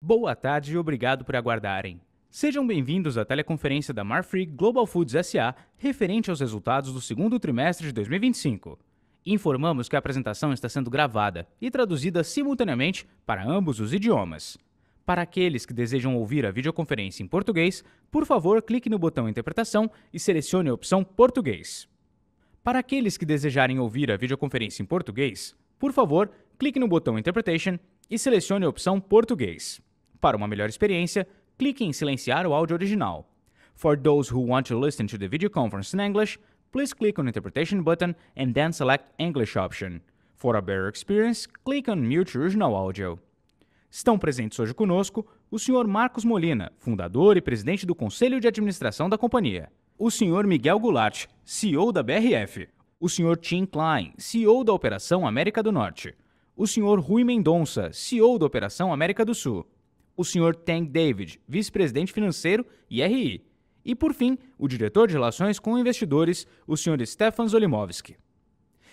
Boa tarde e obrigado por aguardarem. Sejam bem-vindos à teleconferência da Marfrig Global Foods SA referente aos resultados do segundo trimestre de 2025. Informamos que a apresentação está sendo gravada e traduzida simultaneamente para ambos os idiomas. Para aqueles que desejam ouvir a videoconferência em português, por favor, clique no botão Interpretação e selecione a opção Português. Para aqueles que desejarem ouvir a videoconferência em português, por favor, clique no botão Interpretation e selecione a opção Português. Para uma melhor experiência, clique em silenciar o áudio original. For those who want to listen to the video conference in English, please click on the Interpretation button and then select English option. For a better experience, click on Mute Original Audio. Estão presentes hoje conosco o Sr. Marcos Molina, fundador e presidente do Conselho de Administração da companhia, o Sr. Miguel Goulart, CEO da BRF, o Sr. Tim Klein, CEO da Operação América do Norte, o Sr. Rui Mendonça, CEO da Operação América do Sul, o Sr. Tank David, vice-presidente financeiro e RI, e, por fim, o diretor de Relações com Investidores, o Sr. Stefan Zolimovski.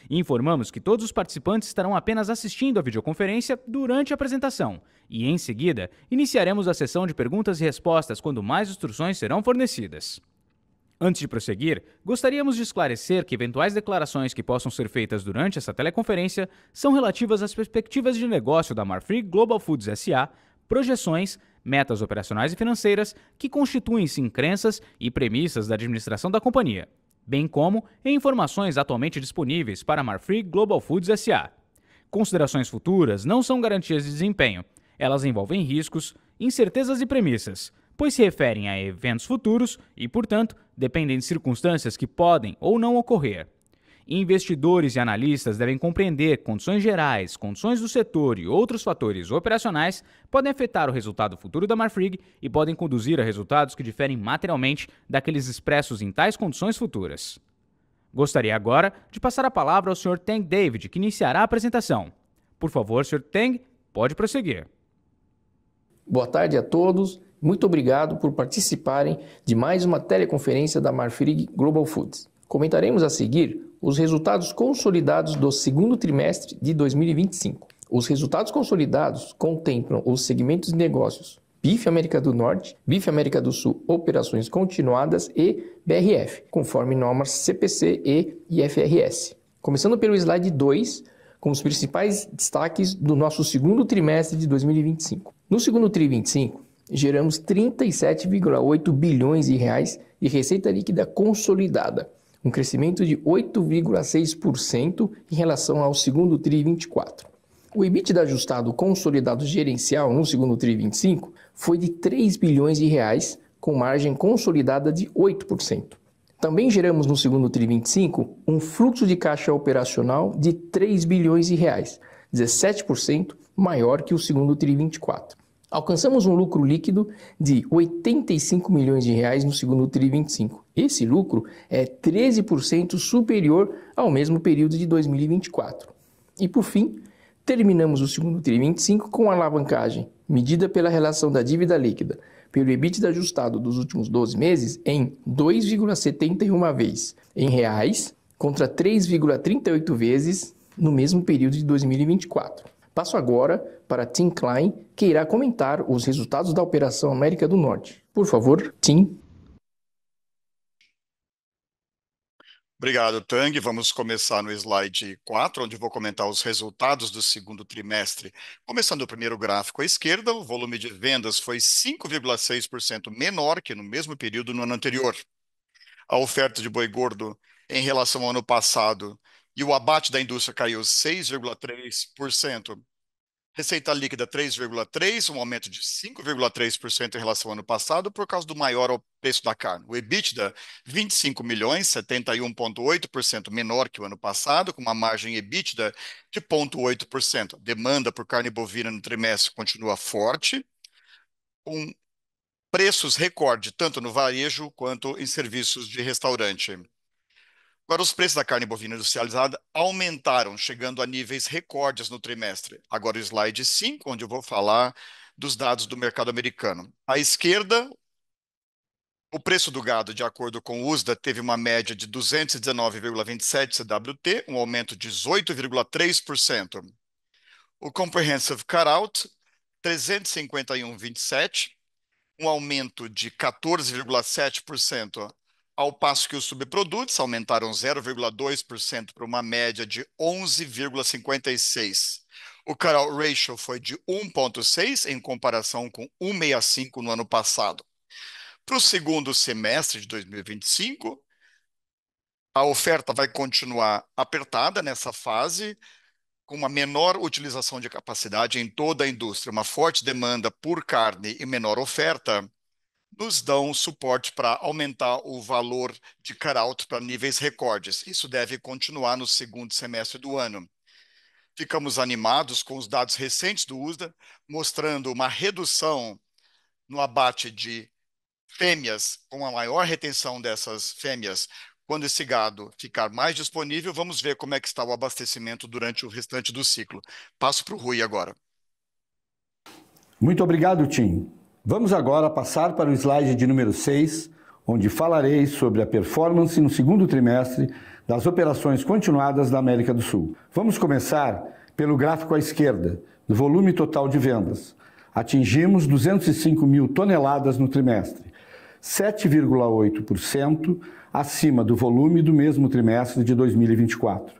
Informamos que todos os participantes estarão apenas assistindo a videoconferência durante a apresentação e, em seguida, iniciaremos a sessão de perguntas e respostas quando mais instruções serão fornecidas. Antes de prosseguir, gostaríamos de esclarecer que eventuais declarações que possam ser feitas durante essa teleconferência são relativas às perspectivas de negócio da Marfrig Global Foods SA, projeções, metas operacionais e financeiras que constituem-se crenças e premissas da administração da companhia, bem como em informações atualmente disponíveis para a Marfrig Global Foods SA. Considerações futuras não são garantias de desempenho. Elas envolvem riscos, incertezas e premissas, pois se referem a eventos futuros e, portanto, dependem de circunstâncias que podem ou não ocorrer. Investidores e analistas devem compreender que condições gerais, condições do setor e outros fatores operacionais podem afetar o resultado futuro da Marfrig e podem conduzir a resultados que diferem materialmente daqueles expressos em tais condições futuras. Gostaria agora de passar a palavra ao Sr. Tank David, que iniciará a apresentação. Por favor, Sr. Tank, pode prosseguir. Boa tarde a todos. Muito obrigado por participarem de mais uma teleconferência da Marfrig Global Foods. Comentaremos a seguir os resultados consolidados do segundo trimestre de 2025. Os resultados consolidados contemplam os segmentos de negócios Bife América do Norte, Bife América do Sul Operações Continuadas e BRF, conforme normas CPC e IFRS. Começando pelo slide 2, com os principais destaques do nosso segundo trimestre de 2025. No segundo TRI 25, geramos 37,8 bilhões de reais de receita líquida consolidada, um crescimento de 8,6% em relação ao segundo TRI 24. O EBITDA ajustado consolidado gerencial no segundo TRI 25 foi de 3 bilhões de reais, com margem consolidada de 8%. Também geramos no segundo TRI 25 um fluxo de caixa operacional de 3 bilhões de reais, 17% maior que o segundo TRI 24. Alcançamos um lucro líquido de 85 milhões de reais no segundo TRI 25. Esse lucro é 13% superior ao mesmo período de 2024. E por fim, terminamos o segundo TRI 25 com a alavancagem, medida pela relação da dívida líquida, pelo EBITDA ajustado dos últimos 12 meses em 2,71 vezes em reais, contra 3,38 vezes no mesmo período de 2024. Passo agora para Tim Klein, que irá comentar os resultados da Operação América do Norte. Por favor, Tim. Obrigado, Tang. Vamos começar no slide 4, onde vou comentar os resultados do segundo trimestre. Começando o primeiro gráfico à esquerda, o volume de vendas foi 5,6% menor que no mesmo período no ano anterior. A oferta de boi gordo em relação ao ano passado e o abate da indústria caiu 6,3%. Receita líquida 3,3%, um aumento de 5,3% em relação ao ano passado por causa do maior preço da carne. O EBITDA, 25 milhões, 71,8% menor que o ano passado, com uma margem EBITDA de 0,8%. Demanda por carne bovina no trimestre continua forte, com preços recorde tanto no varejo quanto em serviços de restaurante. Agora, os preços da carne bovina industrializada aumentaram, chegando a níveis recordes no trimestre. Agora, o slide 5, onde eu vou falar dos dados do mercado americano. À esquerda, o preço do gado, de acordo com o USDA, teve uma média de 219,27 CWT, um aumento de 18,3%. O Comprehensive Cutout 351,27, um aumento de 14,7%, ao passo que os subprodutos aumentaram 0,2% para uma média de 11,56. O cutout ratio foi de 1,6 em comparação com 1,65 no ano passado. Para o segundo semestre de 2025, a oferta vai continuar apertada nessa fase, com uma menor utilização de capacidade em toda a indústria, uma forte demanda por carne e menor oferta, nos dão suporte para aumentar o valor de cutout para níveis recordes. Isso deve continuar no segundo semestre do ano. Ficamos animados com os dados recentes do USDA, mostrando uma redução no abate de fêmeas, com a maior retenção dessas fêmeas. Quando esse gado ficar mais disponível, vamos ver como é que está o abastecimento durante o restante do ciclo. Passo para o Rui agora. Muito obrigado, Tim. Vamos agora passar para o slide de número 6, onde falarei sobre a performance no segundo trimestre das operações continuadas da América do Sul. Vamos começar pelo gráfico à esquerda, do volume total de vendas. Atingimos 205 mil toneladas no trimestre, 7,8% acima do volume do mesmo trimestre de 2024.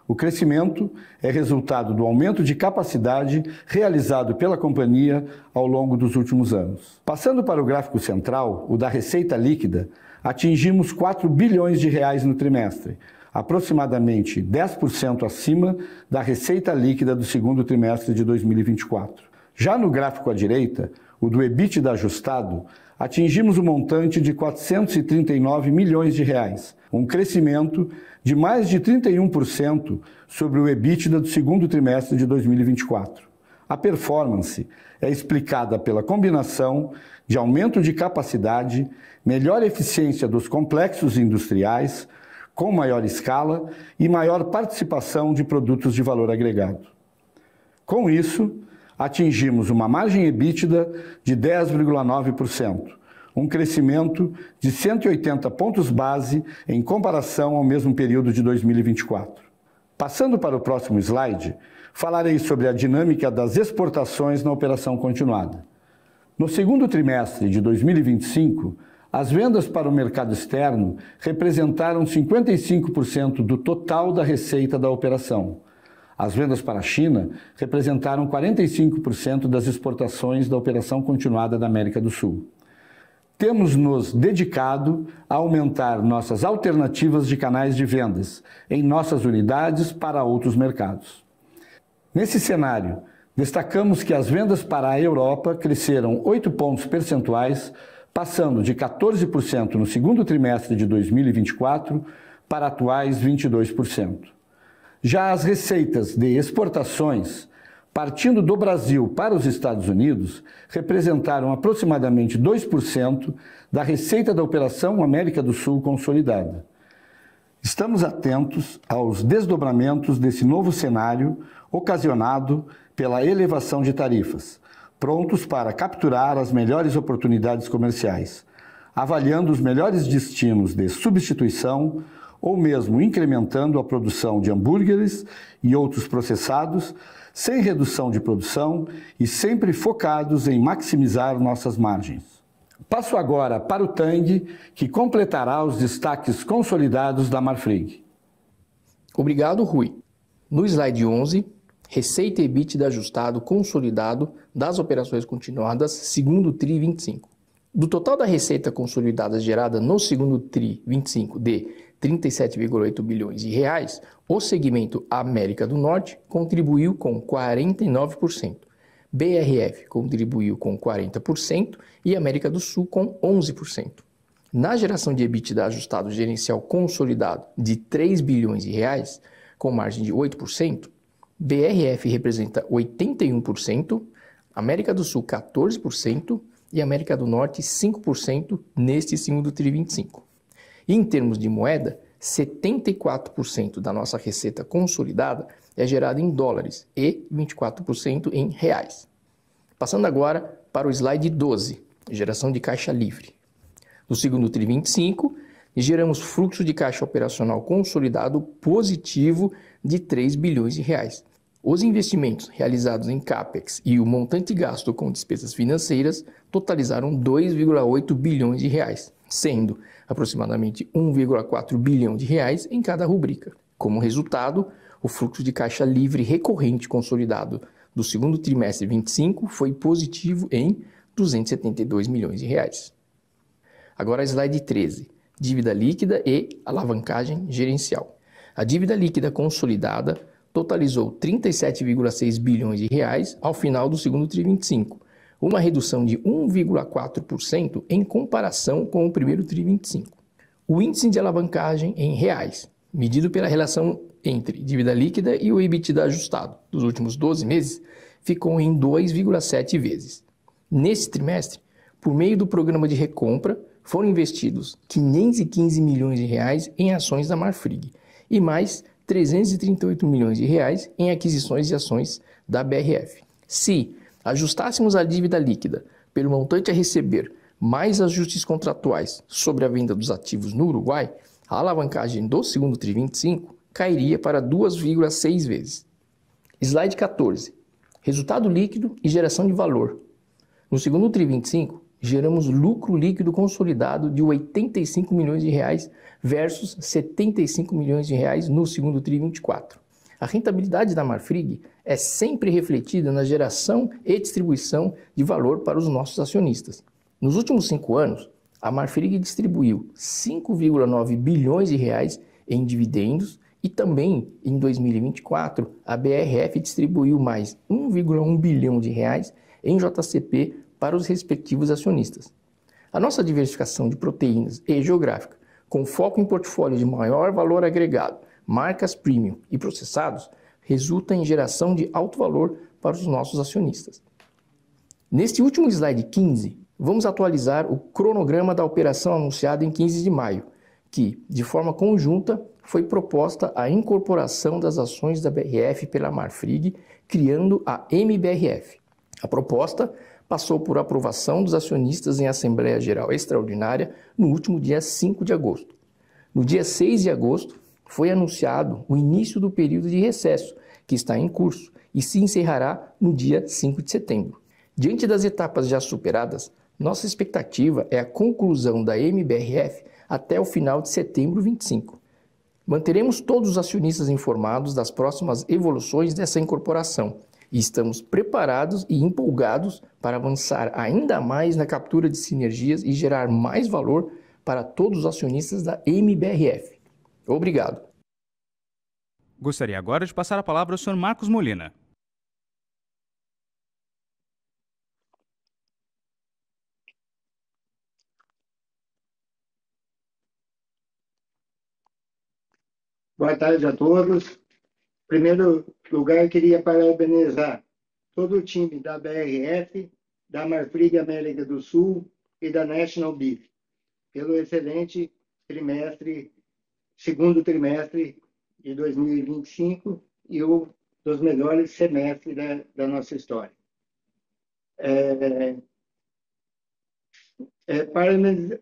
O crescimento é resultado do aumento de capacidade realizado pela companhia ao longo dos últimos anos. Passando para o gráfico central, o da receita líquida, atingimos 4 bilhões de reais no trimestre, aproximadamente 10% acima da receita líquida do segundo trimestre de 2024. Já no gráfico à direita, o do EBITDA ajustado, atingimos o montante de 439 milhões de reais, um crescimento de mais de 31% sobre o EBITDA do segundo trimestre de 2024. A performance é explicada pela combinação de aumento de capacidade, melhor eficiência dos complexos industriais, com maior escala e maior participação de produtos de valor agregado. Com isso, atingimos uma margem EBITDA de 10,9%, um crescimento de 180 pontos base em comparação ao mesmo período de 2024. Passando para o próximo slide, falarei sobre a dinâmica das exportações na operação continuada. No segundo trimestre de 2025, as vendas para o mercado externo representaram 55% do total da receita da operação. As vendas para a China representaram 45% das exportações da operação continuada da América do Sul. Temos nos dedicado a aumentar nossas alternativas de canais de vendas em nossas unidades para outros mercados. Nesse cenário, destacamos que as vendas para a Europa cresceram 8 pontos percentuais, passando de 14% no segundo trimestre de 2024 para atuais 22%. Já as receitas de exportações, partindo do Brasil para os Estados Unidos, representaram aproximadamente 2% da receita da Operação América do Sul consolidada. Estamos atentos aos desdobramentos desse novo cenário ocasionado pela elevação de tarifas, prontos para capturar as melhores oportunidades comerciais, avaliando os melhores destinos de substituição ou mesmo incrementando a produção de hambúrgueres e outros processados, sem redução de produção e sempre focados em maximizar nossas margens. Passo agora para o Tang, que completará os destaques consolidados da Marfrig. Obrigado, Rui. No slide 11, receita e EBITDA ajustado consolidado das operações continuadas segundo TRI 25. Do total da receita consolidada gerada no segundo TRI 25 de 37,8 bilhões de reais, o segmento América do Norte contribuiu com 49%, BRF contribuiu com 40% e América do Sul com 11%. Na geração de EBITDA ajustado gerencial consolidado de 3 bilhões de reais, com margem de 8%, BRF representa 81%, América do Sul 14% e América do Norte 5% neste segundo TRI 25. E em termos de moeda, 74% da nossa receita consolidada é gerada em dólares e 24% em reais. Passando agora para o slide 12, geração de caixa livre. No segundo TRI 25, geramos fluxo de caixa operacional consolidado positivo de 3 bilhões de reais, Os investimentos realizados em CAPEX e o montante gasto com despesas financeiras totalizaram 2,8 bilhões de reais, sendo aproximadamente 1,4 bilhão de reais em cada rubrica. Como resultado, o fluxo de caixa livre recorrente consolidado do segundo trimestre 25 foi positivo em 272 milhões de reais. Agora slide 13, dívida líquida e alavancagem gerencial. A dívida líquida consolidada totalizou 37,6 bilhões de reais ao final do segundo TRI 25, uma redução de 1,4% em comparação com o primeiro TRI 25. O índice de alavancagem em reais, medido pela relação entre dívida líquida e o EBITDA ajustado dos últimos 12 meses, ficou em 2,7 vezes. Nesse trimestre, por meio do programa de recompra, foram investidos 515 milhões de reais em ações da Marfrig e mais 338 milhões de reais em aquisições de ações da BRF. Se ajustássemos a dívida líquida pelo montante a receber mais ajustes contratuais sobre a venda dos ativos no Uruguai, a alavancagem do segundo TRI 25 cairia para 2,6 vezes. Slide 14. Resultado líquido e geração de valor. No segundo TRI 25, geramos lucro líquido consolidado de 85 milhões de reais versus 75 milhões de reais no segundo TRI 24. A rentabilidade da Marfrig é sempre refletida na geração e distribuição de valor para os nossos acionistas. Nos últimos 5 anos, a Marfrig distribuiu 5,9 bilhões de reais em dividendos e também em 2024 a BRF distribuiu mais 1,1 bilhão de reais em JCP para os respectivos acionistas. A nossa diversificação de proteínas e geográfica, com foco em portfólio de maior valor agregado, marcas premium e processados, resulta em geração de alto valor para os nossos acionistas. Neste último slide 15, vamos atualizar o cronograma da operação anunciada em 15 de maio, que, de forma conjunta, foi proposta a incorporação das ações da BRF pela Marfrig, criando a MBRF. A proposta passou por aprovação dos acionistas em Assembleia Geral Extraordinária no último dia 5 de agosto. No dia 6 de agosto, foi anunciado o início do período de recesso, que está em curso e se encerrará no dia 5 de setembro. Diante das etapas já superadas, nossa expectativa é a conclusão da MBRF até o final de setembro 25. Manteremos todos os acionistas informados das próximas evoluções dessa incorporação e estamos preparados e empolgados para avançar ainda mais na captura de sinergias e gerar mais valor para todos os acionistas da MBRF. Obrigado. Gostaria agora de passar a palavra ao Sr. Marcos Molina. Boa tarde a todos. Em primeiro lugar, queria parabenizar todo o time da BRF, da Marfrig América do Sul e da National Beef pelo excelente segundo trimestre de 2025 e um dos melhores semestres da nossa história.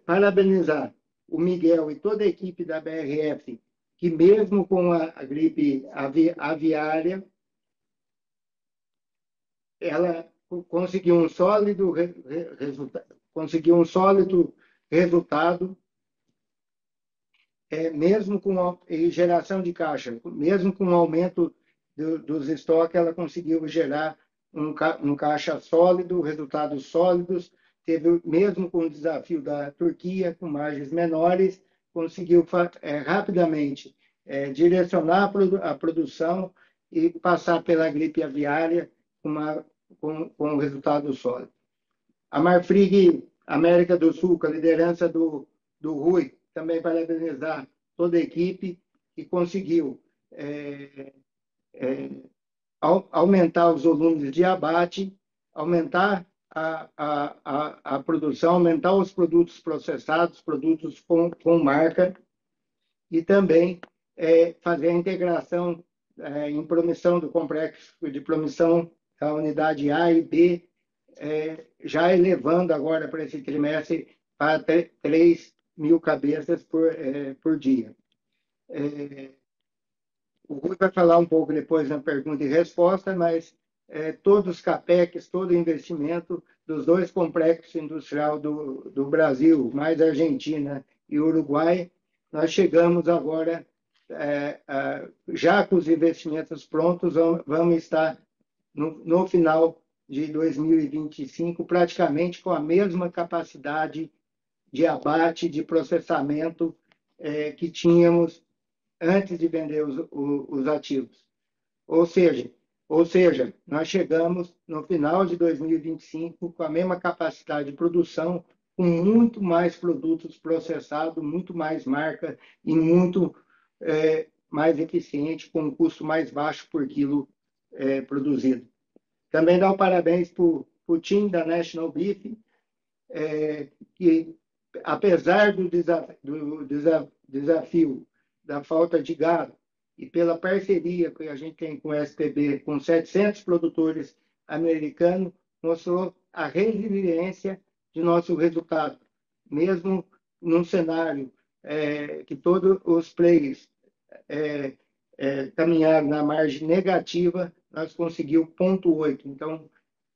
Parabenizar o Miguel e toda a equipe da BRF, que mesmo com a gripe aviária, ela conseguiu um sólido resultado, mesmo com geração de caixa, mesmo com o aumento dos estoques, ela conseguiu gerar um caixa sólido, resultados sólidos, mesmo com o desafio da Turquia, com margens menores, conseguiu rapidamente direcionar a produção e passar pela gripe aviária com um resultado sólido. A Marfrig América do Sul, com a liderança do Rui, também parabenizar toda a equipe que conseguiu aumentar os volumes de abate, aumentar a produção, aumentar os produtos processados, produtos com marca, e também fazer a integração em promissão do complexo de promissão da unidade A e B, já elevando agora para esse trimestre para 3.000 cabeças por dia. O Rui vai falar um pouco depois na pergunta e resposta, mas todos os CAPEX, todo investimento dos dois complexos industriais do Brasil, mais Argentina e Uruguai, nós chegamos agora, já com os investimentos prontos, vamos estar no final de 2025, praticamente com a mesma capacidade de abate, de processamento que tínhamos antes de vender os ativos. Ou seja, nós chegamos no final de 2025 com a mesma capacidade de produção, com muito mais produtos processados, muito mais marca e muito mais eficiente, com um custo mais baixo por quilo produzido. Também dá o parabéns para o time da National Beef, que, apesar do desafio da falta de gado e pela parceria que a gente tem com o SPB, com 700 produtores americanos, mostrou a resiliência de nosso resultado. Mesmo num cenário que todos os players caminharam na margem negativa, nós conseguimos 0,8. Então,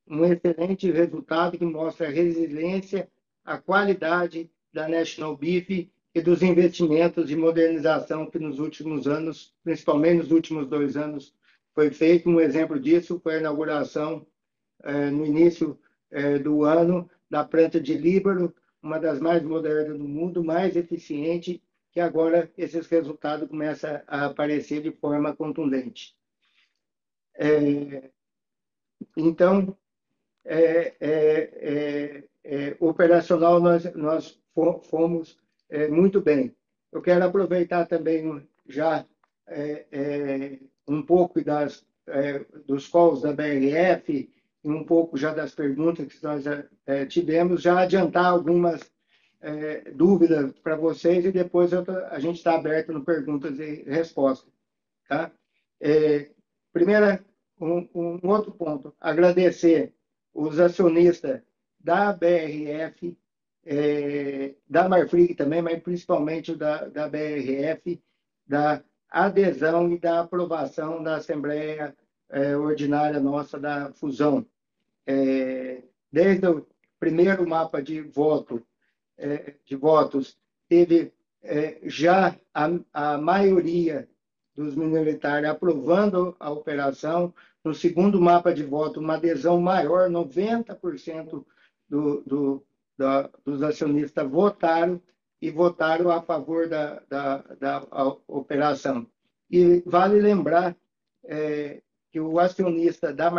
um excelente resultado que mostra a resiliência, a qualidade da National Beef e dos investimentos de modernização que nos últimos anos, principalmente nos últimos 2 anos, foi feito. Um exemplo disso foi a inauguração, no início do ano, da planta de Líbaro, uma das mais modernas do mundo, mais eficiente, que agora esses resultados começam a aparecer de forma contundente. Então, operacional, nós fomos muito bem. Eu quero aproveitar também já um pouco dos calls da BRF e um pouco já das perguntas que nós tivemos, já adiantar algumas dúvidas para vocês e depois a gente está aberto no perguntas e respostas. Tá? Primeiro, um outro ponto, agradecer os acionistas da BRF, da Marfrig também, mas principalmente da BRF, da adesão e da aprovação da Assembleia Ordinária nossa da fusão. Desde o primeiro mapa de votos, teve já a maioria dos minoritários aprovando a operação. No segundo mapa de voto, uma adesão maior, 90% dos acionistas votaram a favor da operação. E vale lembrar que o acionista da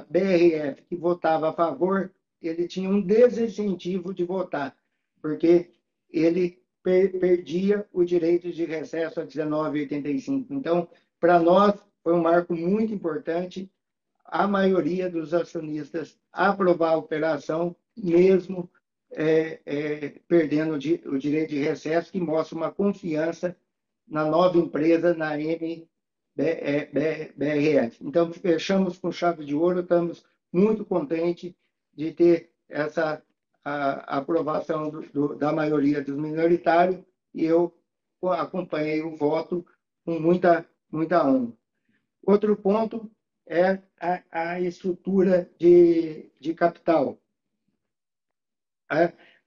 BRF que votava a favor, ele tinha um desincentivo de votar, porque ele perdia o direito de recesso a 19,85. Então, para nós, foi um marco muito importante a maioria dos acionistas aprovar a operação, mesmo perdendo o direito de recesso, que mostra uma confiança na nova empresa, na MBRF. Então, fechamos com chave de ouro, estamos muito contentes de ter essa aprovação da maioria dos minoritários, e eu acompanhei o voto com muita honra. Outro ponto é a estrutura de capital.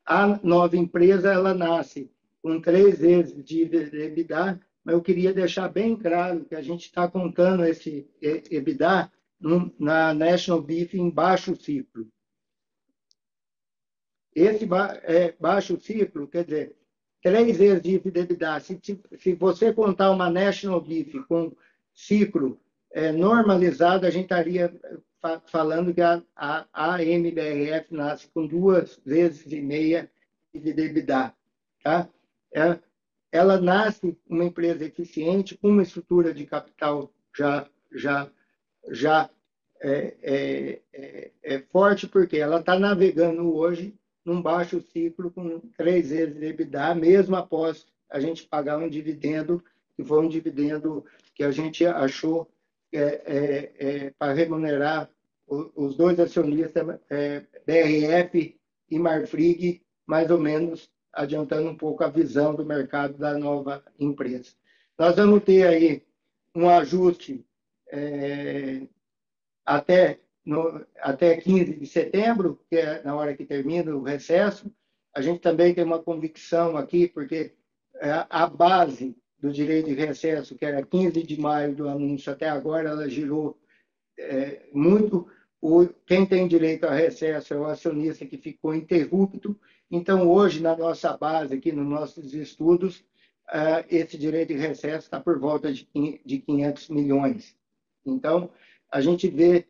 A nova empresa, ela nasce com 3 vezes de EBITDA, mas eu queria deixar bem claro que a gente está contando esse EBITDA na National Beef em baixo ciclo. Esse baixo ciclo, quer dizer, 3 vezes de EBITDA. Se você contar uma National Beef com ciclo normalizado, a gente estaria falando que a MBRF nasce com 2,5 vezes de EBITDA. Tá? Ela nasce uma empresa eficiente, com uma estrutura de capital já forte, porque ela está navegando hoje num baixo ciclo com 3 vezes de EBITDA, mesmo após a gente pagar um dividendo, que foi um dividendo que a gente achou para remunerar os dois acionistas, BRF e Marfrig, mais ou menos adiantando um pouco a visão do mercado da nova empresa. Nós vamos ter aí um ajuste até 15 de setembro, que é na hora que termina o recesso. A gente também tem uma convicção aqui, porque a base do direito de recesso, que era 15 de maio do anúncio até agora, ela girou muito. Quem tem direito a recesso é o acionista que ficou interrupto. Então, hoje, na nossa base, aqui nos nossos estudos, esse direito de recesso está por volta de 500 milhões. Então, a gente vê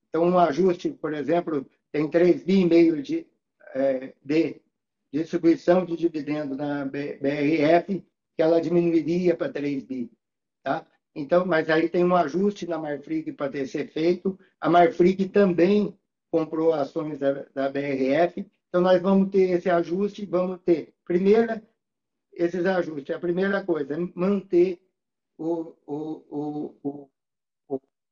então, um ajuste, por exemplo, tem 3,5 bi de distribuição de dividendo na BRF, que ela diminuiria para 3 bi. Tá? Então, mas aí tem um ajuste na Marfrig para ter ser feito. A Marfrig também comprou ações da BRF. Então, nós vamos ter esse ajuste, vamos ter, esses ajustes. A primeira coisa é manter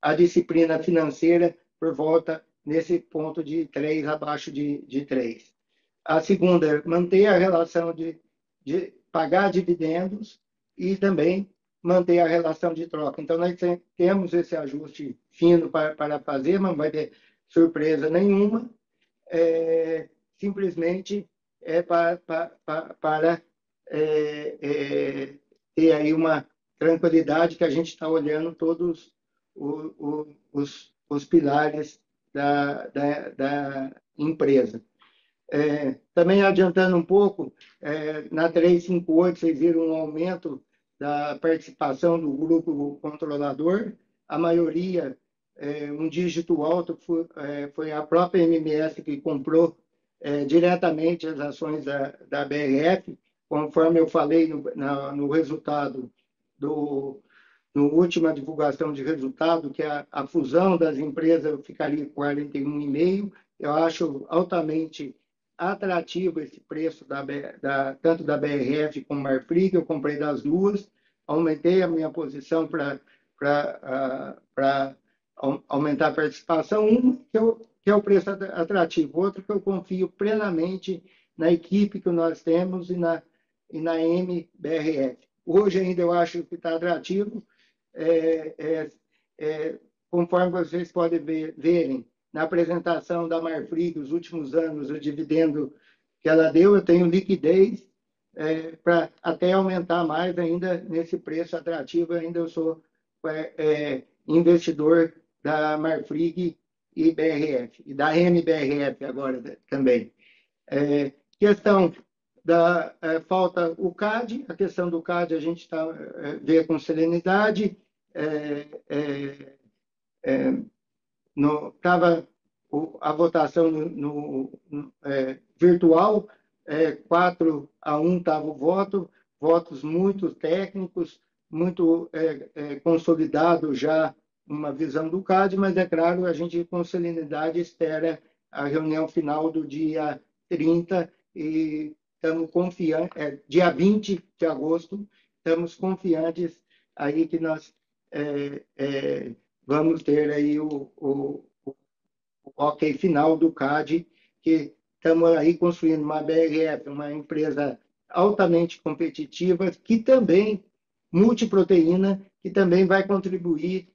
a disciplina financeira por volta nesse ponto de 3, abaixo de 3. A segunda é manter a relação de pagar dividendos e também manter a relação de troca. Então, nós temos esse ajuste fino para fazer, mas não vai ter surpresa nenhuma. Simplesmente para ter aí uma tranquilidade que a gente está olhando todos os pilares da empresa. Também adiantando um pouco, na 358 vocês viram um aumento da participação do grupo controlador. A maioria, um dígito alto, foi a própria MMS que comprou diretamente as ações da BRF, conforme eu falei no resultado no última divulgação de resultado, que a fusão das empresas ficaria 41,5. Eu acho altamente atrativo esse preço tanto da BRF como da Marfrig. Eu comprei das duas, aumentei a minha posição para aumentar a participação. Que é o preço atrativo, outro que eu confio plenamente na equipe que nós temos e na MBRF. Hoje ainda eu acho que está atrativo, conforme vocês podem verem na apresentação da Marfrig dos últimos anos, o dividendo que ela deu, eu tenho liquidez para até aumentar mais ainda nesse preço atrativo. Ainda eu sou investidor da Marfrig e BRF, e da MBRF agora também. Questão falta o CAD. A questão do CAD a gente vê com serenidade. Estava a votação virtual, 4-1 estava o voto, votos muito técnicos, muito consolidado já uma visão do CAD, mas é claro, a gente com serenidade espera a reunião final do dia 30 e estamos confiantes, dia 20 de agosto, estamos confiantes aí que nós vamos ter aí o ok final do CAD, que estamos aí construindo uma BRF, uma empresa altamente competitiva, que também, multiproteína, que também vai contribuir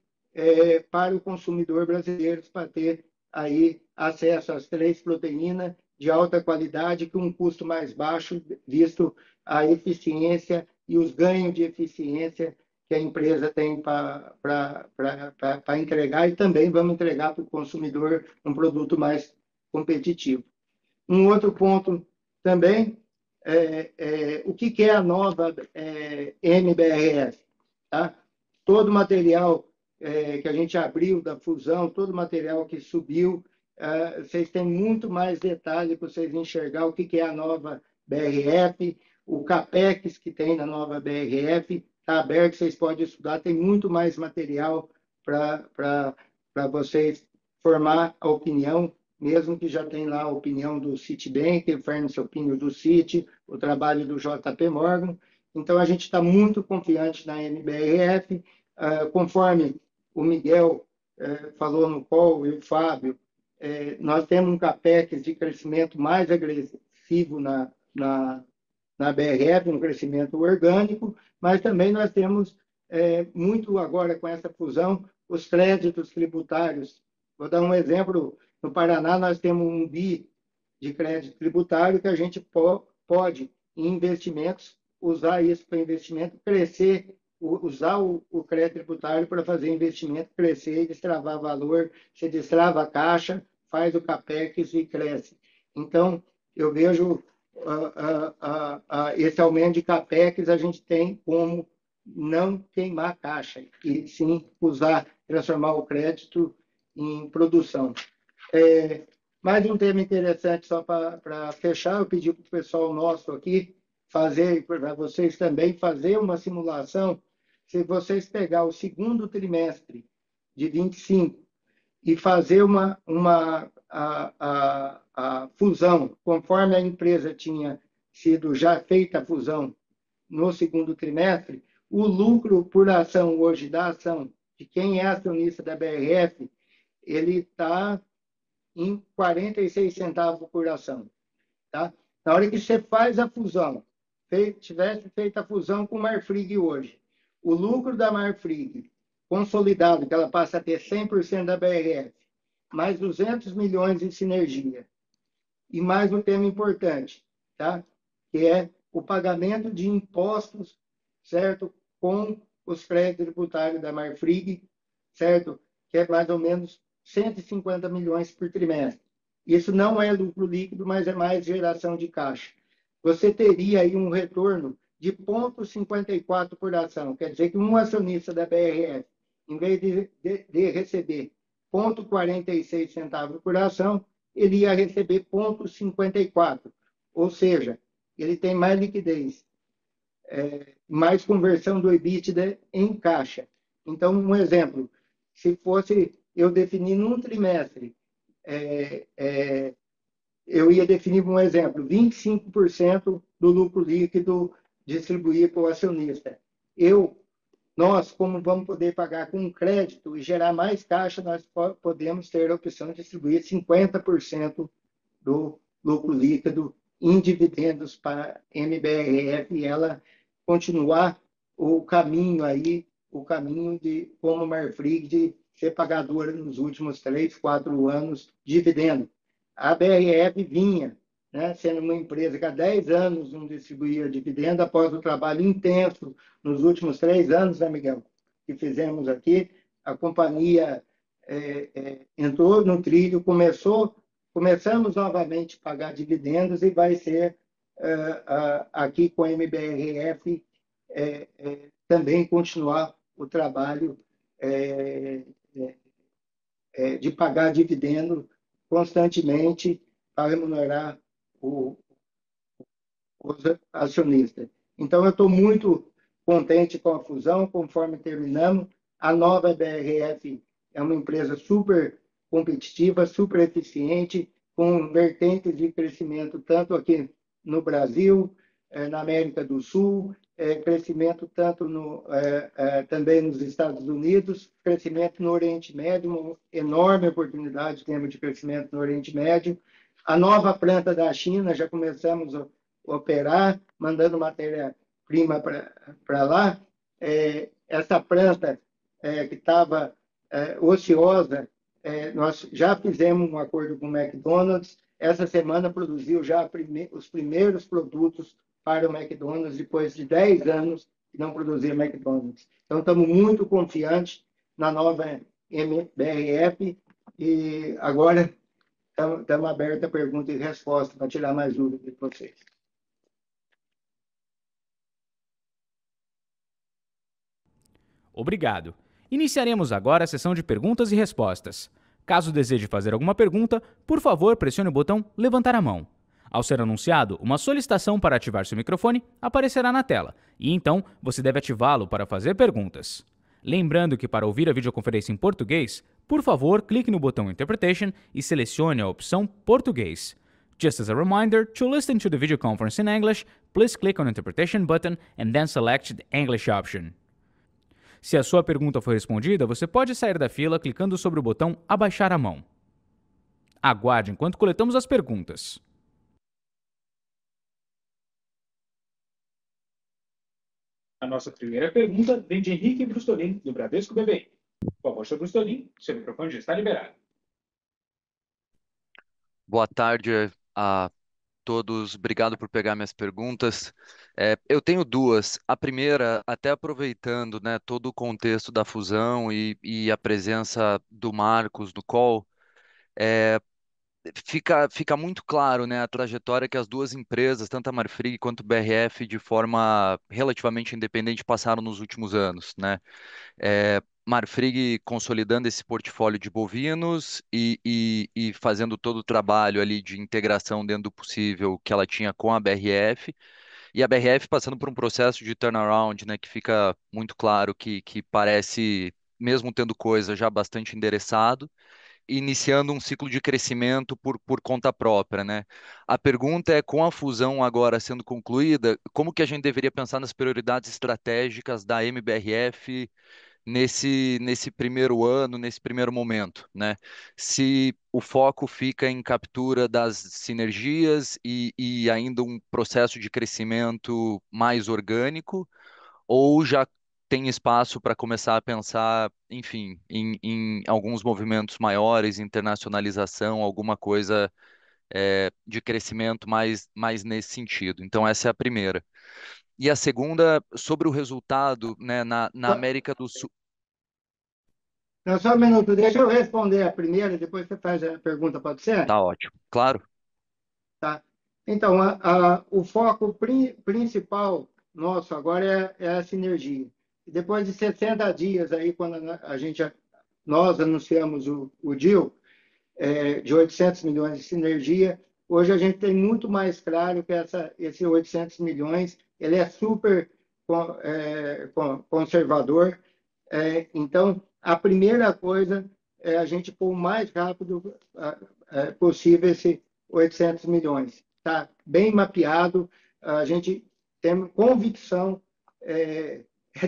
para o consumidor brasileiro, para ter aí acesso às 3 proteínas de alta qualidade, com um custo mais baixo, visto a eficiência e os ganhos de eficiência que a empresa tem para entregar, e também vamos entregar para o consumidor um produto mais competitivo. Um outro ponto também, o que é a nova MBRF? Tá? Todo o material que a gente abriu da fusão, todo o material que subiu, vocês têm muito mais detalhe para vocês enxergar o que é a nova BRF, o CAPEX que tem na nova BRF, está aberto, vocês podem estudar, tem muito mais material para vocês formar a opinião, mesmo que já tem lá a opinião do Citibank, o Fairness Opinion do Citi, o trabalho do JP Morgan. Então, a gente está muito confiante na MBRF, conforme o Miguel falou no call e o Fábio, nós temos um CAPEX de crescimento mais agressivo na BRF, um crescimento orgânico, mas também nós temos muito agora com essa fusão, os créditos tributários. Vou dar um exemplo. No Paraná, nós temos um BI de crédito tributário que a gente pode, em investimentos, usar isso para investimento, crescer, usar o crédito tributário para fazer investimento crescer e destravar valor. Você destrava a caixa, faz o CAPEX e cresce. Então, eu vejo esse aumento de CAPEX, a gente tem como não queimar a caixa, e sim transformar o crédito em produção. Mais um tema interessante, só para fechar, eu pedi para o pessoal nosso aqui fazer, para vocês também, fazer uma simulação. Se vocês pegar o segundo trimestre de 25 e fazer a fusão, conforme a empresa tinha sido já feita a fusão no segundo trimestre, o lucro por ação hoje da ação de quem é acionista da BRF, ele está em 46 centavos por ação. Tá? Na hora que você faz a fusão, tivesse feito a fusão com o Marfrig hoje, o lucro da Marfrig consolidado, que ela passa a ter 100% da BRF, mais 200 milhões de sinergia, e mais um tema importante, tá? Que é o pagamento de impostos, certo? Com os créditos tributários da Marfrig, certo? Que é mais ou menos 150 milhões por trimestre. Isso não é lucro líquido, mas é mais geração de caixa. Você teria aí um retorno de 0,54 por ação. Quer dizer que um acionista da BRF, em vez de receber 0,46 centavos por ação, ele ia receber 0,54. Ou seja, ele tem mais liquidez, mais conversão do EBITDA em caixa. Então, um exemplo, se fosse eu definir num trimestre, eu ia definir, um exemplo, 25% do lucro líquido distribuir para o acionista. Nós, como vamos poder pagar com crédito e gerar mais caixa, nós podemos ter a opção de distribuir 50% do lucro líquido em dividendos para a MBRF e ela continuar o caminho de como Marfrig de ser pagadora nos últimos 3, 4 anos dividendo. A BRF vinha, né, sendo uma empresa que há 10 anos não distribuía dividendo, após o trabalho intenso nos últimos 3 anos, né, Miguel, que fizemos aqui, a companhia entrou no trilho, começamos novamente a pagar dividendos e vai ser aqui com a MBRF também continuar o trabalho de pagar dividendo constantemente para remunerar os acionistas. Então, eu estou muito contente com a fusão, conforme terminamos. A nova BRF é uma empresa super competitiva, super eficiente, com vertentes de crescimento tanto aqui no Brasil, na América do Sul, crescimento tanto também nos Estados Unidos, crescimento no Oriente Médio, uma enorme oportunidade temos de crescimento no Oriente Médio. A nova planta da China, já começamos a operar, mandando matéria-prima para lá. Essa planta que estava ociosa, nós já fizemos um acordo com o McDonald's. Essa semana produziu já os primeiros produtos para o McDonald's, depois de 10 anos que não produzia McDonald's. Então, estamos muito confiantes na nova MBRF e agora estamos abertos a pergunta e resposta para tirar mais dúvidas de vocês. Obrigado. Iniciaremos agora a sessão de perguntas e respostas. Caso deseje fazer alguma pergunta, por favor, pressione o botão levantar a mão. Ao ser anunciado, uma solicitação para ativar seu microfone aparecerá na tela, e então você deve ativá-lo para fazer perguntas. Lembrando que para ouvir a videoconferência em português, por favor, clique no botão Interpretation e selecione a opção Português. Just as a reminder, to listen to the video conference in English, please click on the Interpretation button and then select the English option. Se a sua pergunta for respondida, você pode sair da fila clicando sobre o botão Abaixar a mão. Aguarde enquanto coletamos as perguntas. . A nossa primeira pergunta vem de Henrique Brustolin, do Bradesco BBI. Por favor, Sr. Brustolin, seu microfone já está liberado. Boa tarde a todos. Obrigado por pegar minhas perguntas. Eu tenho duas. A primeira, até aproveitando, né, todo o contexto da fusão e a presença do Marcos no call, fica muito claro, né, a trajetória que as duas empresas, tanto a Marfrig quanto o BRF, de forma relativamente independente, passaram nos últimos anos, né? Marfrig consolidando esse portfólio de bovinos e fazendo todo o trabalho ali de integração dentro do possível que ela tinha com a BRF, e a BRF passando por um processo de turnaround, né, que fica muito claro que parece, mesmo tendo coisa já bastante endereçado, iniciando um ciclo de crescimento por conta própria, né? A pergunta é, com a fusão agora sendo concluída, como que a gente deveria pensar nas prioridades estratégicas da MBRF nesse primeiro ano, nesse primeiro momento, né? Se o foco fica em captura das sinergias e ainda um processo de crescimento mais orgânico, ou já tem espaço para começar a pensar, enfim, em alguns movimentos maiores, internacionalização, alguma coisa de crescimento mais nesse sentido. Então, essa é a primeira. E a segunda, sobre o resultado, né, na América do Sul. Não, só um minuto, deixa eu responder a primeira, depois você faz a pergunta, pode ser? Tá ótimo. Claro. Tá. Então, o foco principal nosso agora é a sinergia. Depois de 60 dias aí, quando nós anunciamos o deal, de 800 milhões de sinergia, hoje a gente tem muito mais claro que esse 800 milhões ele é super conservador. Então, a primeira coisa é a gente pôr o mais rápido possível esse 800 milhões. Está bem mapeado, a gente tem convicção,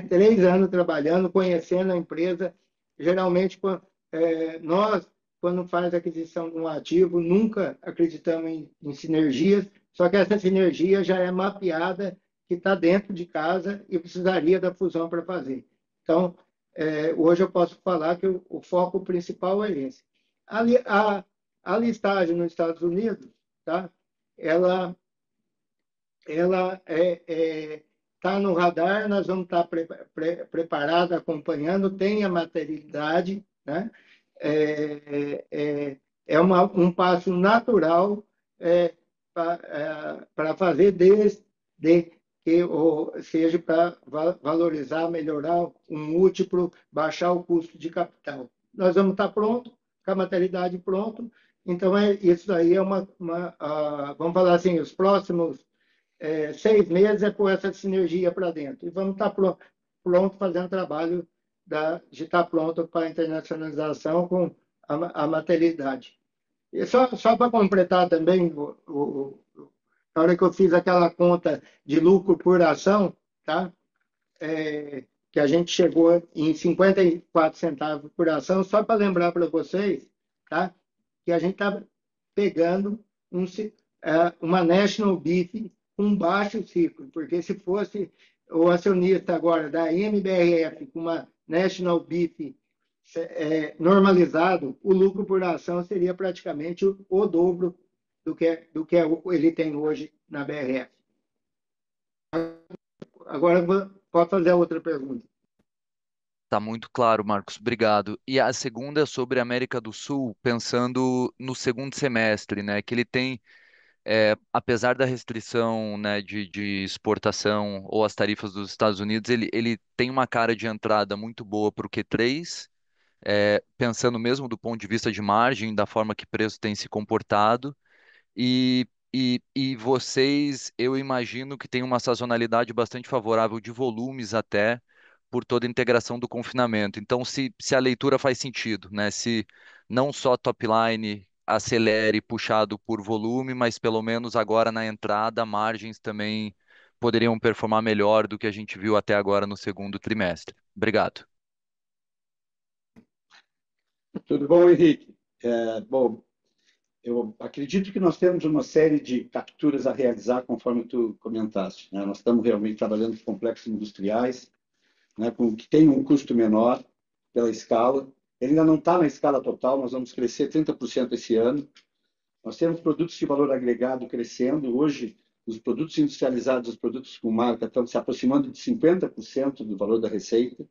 3 anos trabalhando, conhecendo a empresa. Geralmente, nós, quando faz aquisição de um ativo, nunca acreditamos em sinergias, só que essa sinergia já é mapeada, que está dentro de casa e precisaria da fusão para fazer. Então, hoje eu posso falar que o foco principal é esse. A listagem nos Estados Unidos, tá? Ela está no radar, nós vamos estar preparados, acompanhando, tem a materialidade, né? Um passo natural para fazer desde que seja para valorizar, melhorar o múltiplo, baixar o custo de capital. Nós vamos estar pronto, com a maternidade pronto, então isso aí é vamos falar assim, os próximos 6 meses é pôr essa sinergia para dentro. E vamos estar pronto fazendo trabalho de estar pronto para a internacionalização com a maternidade. E só para completar também, na hora que eu fiz aquela conta de lucro por ação, tá? Que a gente chegou em 54 centavos por ação, só para lembrar para vocês, tá? Que a gente está pegando uma National Beef com baixo ciclo, porque se fosse o acionista agora da MBRF com uma National Beef normalizado, o lucro por ação seria praticamente o dobro do que ele tem hoje na BRF. Agora, pode fazer a outra pergunta. Tá muito claro, Marcos. Obrigado. E a segunda é sobre a América do Sul, pensando no segundo semestre, né? Que ele tem, apesar da restrição, né, de exportação ou as tarifas dos Estados Unidos, ele tem uma cara de entrada muito boa para o Q3, pensando mesmo do ponto de vista de margem, da forma que o preço tem se comportado. E vocês, eu imagino que tem uma sazonalidade bastante favorável de volumes até por toda a integração do confinamento. Então, se a leitura faz sentido, né? Se não só top line acelere puxado por volume, mas pelo menos agora na entrada, margens também poderiam performar melhor do que a gente viu até agora no segundo trimestre. Obrigado. Tudo bom, Henrique? Bom, Eu acredito que nós temos uma série de capturas a realizar, conforme tu comentaste, né? Nós estamos realmente trabalhando com complexos industriais, né, que tem um custo menor pela escala. Ele ainda não está na escala total, nós vamos crescer 30% esse ano. Nós temos produtos de valor agregado crescendo. Hoje, os produtos industrializados, os produtos com marca, estão se aproximando de 50% do valor da receita,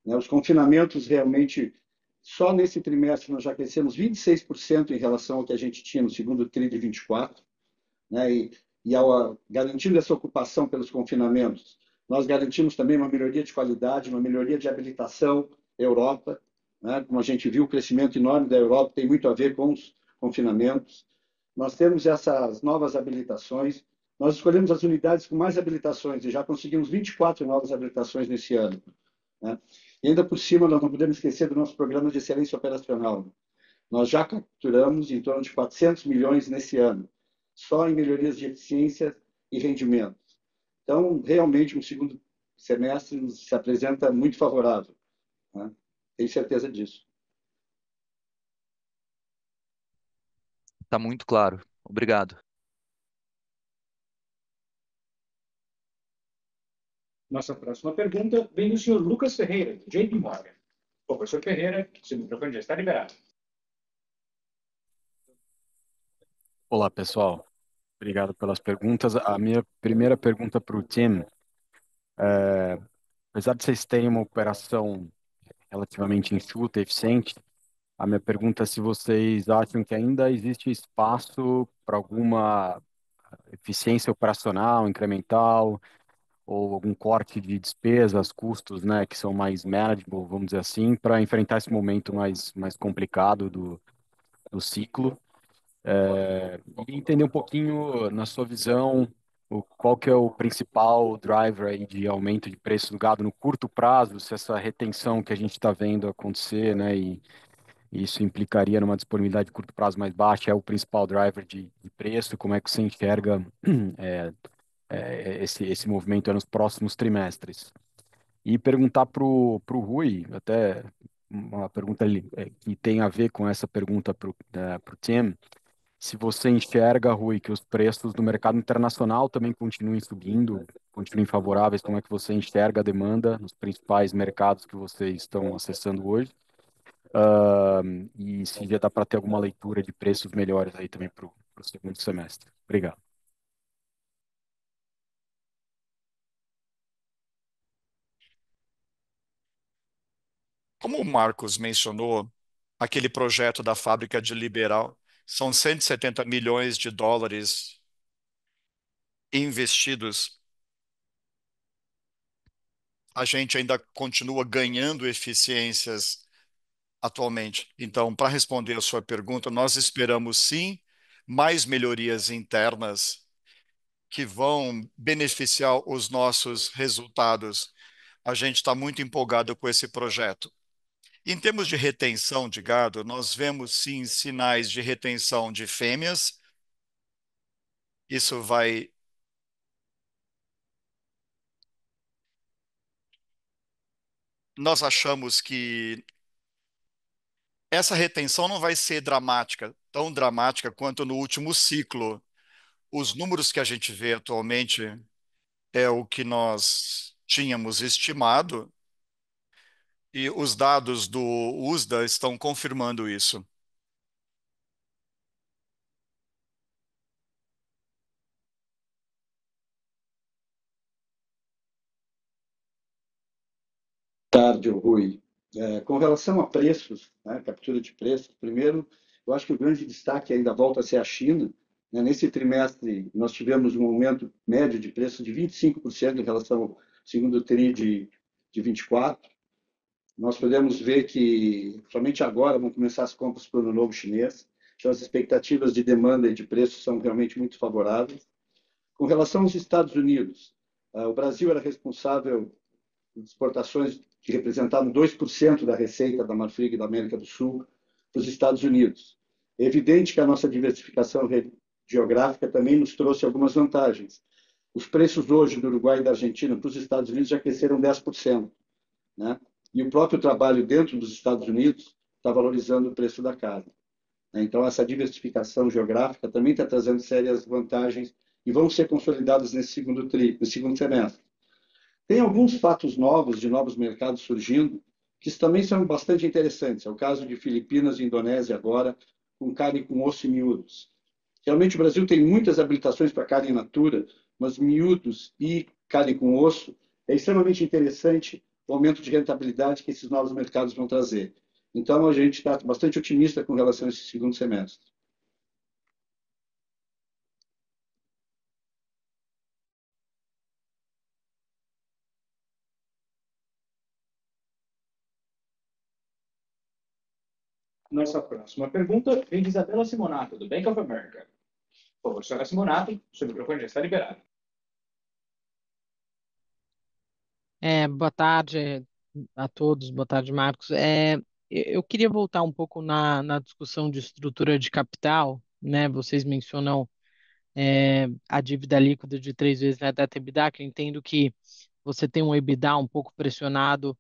né? Os confinamentos realmente, só nesse trimestre nós já crescemos 26% em relação ao que a gente tinha no segundo TRI de 24, né? Garantindo essa ocupação pelos confinamentos, nós garantimos também uma melhoria de qualidade, uma melhoria de habilitação Europa, né? Como a gente viu, o crescimento enorme da Europa tem muito a ver com os confinamentos. Nós temos essas novas habilitações. Nós escolhemos as unidades com mais habilitações e já conseguimos 24 novas habilitações nesse ano, né? E ainda por cima, nós não podemos esquecer do nosso programa de excelência operacional. Nós já capturamos em torno de 400 milhões nesse ano, só em melhorias de eficiência e rendimento. Então, realmente, um segundo semestre se apresenta muito favorável, né? Tenho certeza disso. Está muito claro. Obrigado. Nossa próxima pergunta vem do senhor Lucas Ferreira, do JP Morgan. Professor Ferreira, seu microfone já está liberado. Olá, pessoal. Obrigado pelas perguntas. A minha primeira pergunta para o Tim, apesar de vocês terem uma operação relativamente enxuta e eficiente, a minha pergunta é se vocês acham que ainda existe espaço para alguma eficiência operacional, incremental, ou algum corte de despesas, custos, né, que são mais manageable, vamos dizer assim, para enfrentar esse momento mais complicado do ciclo. E entender um pouquinho, na sua visão, qual que é o principal driver aí de aumento de preço do gado no curto prazo, se essa retenção que a gente está vendo acontecer, né, e isso implicaria numa disponibilidade de curto prazo mais baixa, é o principal driver de preço, como é que você enxerga esse movimento nos próximos trimestres? E perguntar para o Rui, até uma pergunta ali, que tem a ver com essa pergunta para o Tim, se você enxerga, Rui, que os preços do mercado internacional também continuem subindo, continuem favoráveis, como é que você enxerga a demanda nos principais mercados que vocês estão acessando hoje? E se já dá para ter alguma leitura de preços melhores aí também para o segundo semestre. Obrigado. Como o Marcos mencionou, aquele projeto da fábrica de Liberal são 170 milhões de dólares investidos. A gente ainda continua ganhando eficiências atualmente. Então, para responder a sua pergunta, nós esperamos sim mais melhorias internas que vão beneficiar os nossos resultados. A gente está muito empolgado com esse projeto. Em termos de retenção de gado, nós vemos sim sinais de retenção de fêmeas. Isso vai. Nós achamos que essa retenção não vai ser dramática, tão dramática quanto no último ciclo. Os números que a gente vê atualmente é o que nós tínhamos estimado e os dados do USDA estão confirmando isso. Tarde, Rui. Com relação a preços, né, captura de preços, primeiro, eu acho que o grande destaque ainda volta a ser a China, né? Nesse trimestre, nós tivemos um aumento médio de preço de 25% em relação ao segundo TRI de 24. Nós podemos ver que somente agora vão começar as compras para o Ano Novo Chinês, então as expectativas de demanda e de preço são realmente muito favoráveis. Com relação aos Estados Unidos, o Brasil era responsável por exportações que representavam 2% da receita da Marfrig da América do Sul para os Estados Unidos. É evidente que a nossa diversificação geográfica também nos trouxe algumas vantagens. Os preços hoje do Uruguai e da Argentina para os Estados Unidos já cresceram 10%, né? E o próprio trabalho dentro dos Estados Unidos está valorizando o preço da carne. né? Então, essa diversificação geográfica também está trazendo sérias vantagens e vão ser consolidadas nesse no segundo semestre. Tem alguns fatos novos, de novos mercados surgindo, que também são bastante interessantes. É o caso de Filipinas e Indonésia agora, com carne com osso e miúdos. Realmente o Brasil tem muitas habilitações para carne in natura, mas miúdos e carne com osso é extremamente interessante o aumento de rentabilidade que esses novos mercados vão trazer. Então, a gente está bastante otimista com relação a esse segundo semestre. Nossa próxima pergunta vem de Isabela Simonato, do Bank of America. Por favor, senhora Simonato, seu microfone já está liberado. Boa tarde a todos, boa tarde, Marcos. Eu queria voltar um pouco na discussão de estrutura de capital, né? Vocês mencionam a dívida líquida de 3 vezes net debt to EBITDA, que eu entendo que você tem um EBITDA um pouco pressionado